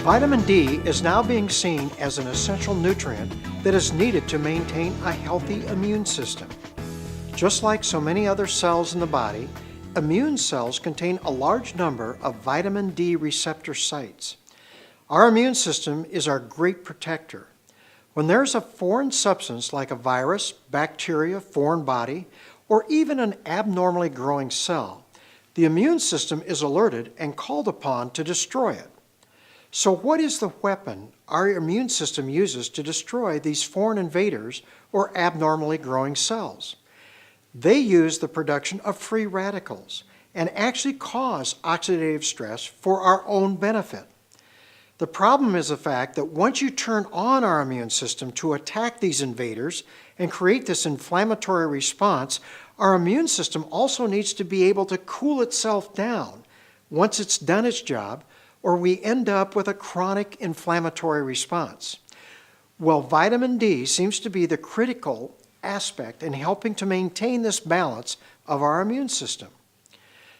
Vitamin D is now being seen as an essential nutrient that is needed to maintain a healthy immune system. Just like so many other cells in the body, immune cells contain a large number of vitamin D receptor sites. Our immune system is our great protector. When there's a foreign substance like a virus, bacteria, foreign body, or even an abnormally growing cell, the immune system is alerted and called upon to destroy it. So what is the weapon our immune system uses to destroy these foreign invaders or abnormally growing cells? They use the production of free radicals and actually cause oxidative stress for our own benefit. The problem is the fact that once you turn on our immune system to attack these invaders and create this inflammatory response, our immune system also needs to be able to cool itself down once it's done its job, or we end up with a chronic inflammatory response. Well, vitamin D seems to be the critical aspect in helping to maintain this balance of our immune system.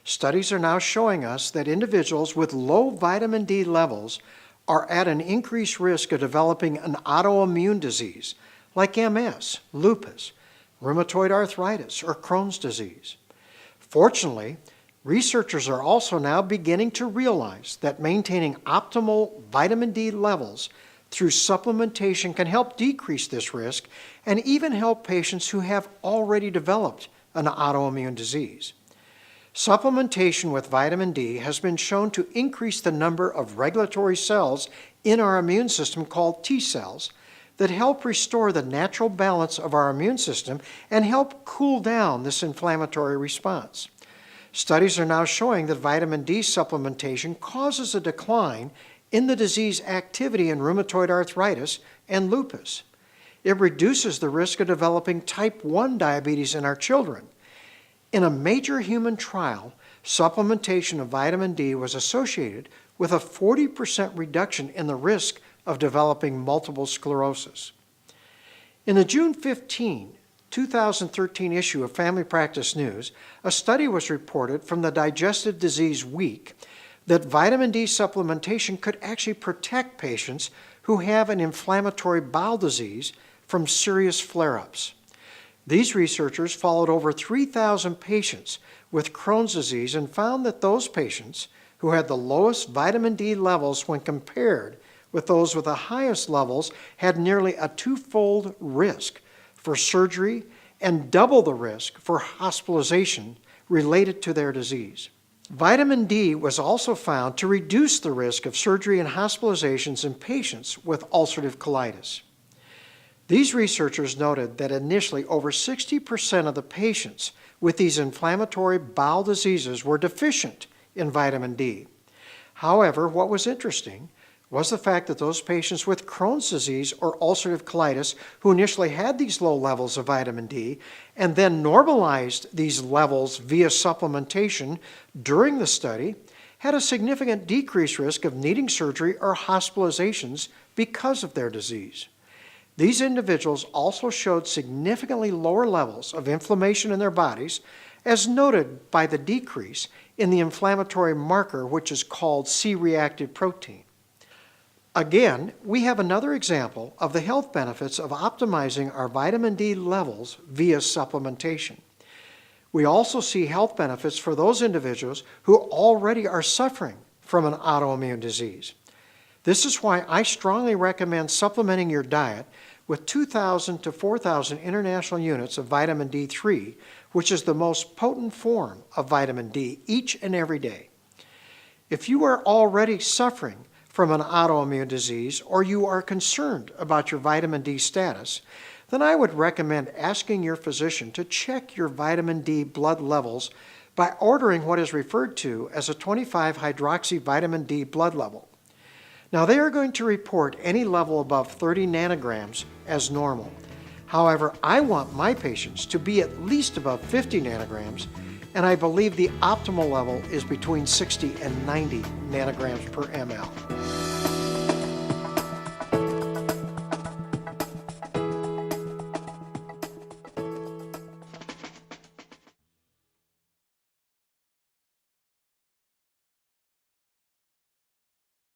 Studies are now showing us that individuals with low vitamin D levels are at an increased risk of developing an autoimmune disease like MS, lupus, rheumatoid arthritis, or Crohn's disease. Fortunately, researchers are also now beginning to realize that maintaining optimal vitamin D levels through supplementation can help decrease this risk and even help patients who have already developed an autoimmune disease. Supplementation with vitamin D has been shown to increase the number of regulatory cells in our immune system called T cells that help restore the natural balance of our immune system and help cool down this inflammatory response. Studies are now showing that vitamin D supplementation causes a decline in the disease activity in rheumatoid arthritis and lupus. It reduces the risk of developing type 1 diabetes in our children. In a major human trial, supplementation of vitamin D was associated with a 40% reduction in the risk of developing multiple sclerosis. In the June 15, 2013 issue of Family Practice News, a study was reported from the Digestive Disease Week that vitamin D supplementation could actually protect patients who have an inflammatory bowel disease from serious flare-ups. These researchers followed over 3,000 patients with Crohn's disease and found that those patients who had the lowest vitamin D levels when compared with those with the highest levels had nearly a twofold risk for surgery and double the risk for hospitalization related to their disease. Vitamin D was also found to reduce the risk of surgery and hospitalizations in patients with ulcerative colitis. These researchers noted that initially over 60% of the patients with these inflammatory bowel diseases were deficient in vitamin D. However, what was interesting was the fact that those patients with Crohn's disease or ulcerative colitis who initially had these low levels of vitamin D and then normalized these levels via supplementation during the study had a significant decreased risk of needing surgery or hospitalizations because of their disease. These individuals also showed significantly lower levels of inflammation in their bodies, as noted by the decrease in the inflammatory marker, which is called C-reactive protein. Again, we have another example of the health benefits of optimizing our vitamin D levels via supplementation. We also see health benefits for those individuals who already are suffering from an autoimmune disease. This is why I strongly recommend supplementing your diet with 2,000 to 4,000 international units of vitamin D3, which is the most potent form of vitamin D, each and every day. If you are already suffering from an autoimmune disease or you are concerned about your vitamin D status, then I would recommend asking your physician to check your vitamin D blood levels by ordering what is referred to as a 25-hydroxy vitamin D blood level. Now, they are going to report any level above 30 nanograms as normal. However, I want my patients to be at least above 50 nanograms, and I believe the optimal level is between 60 and 90 nanograms per ml.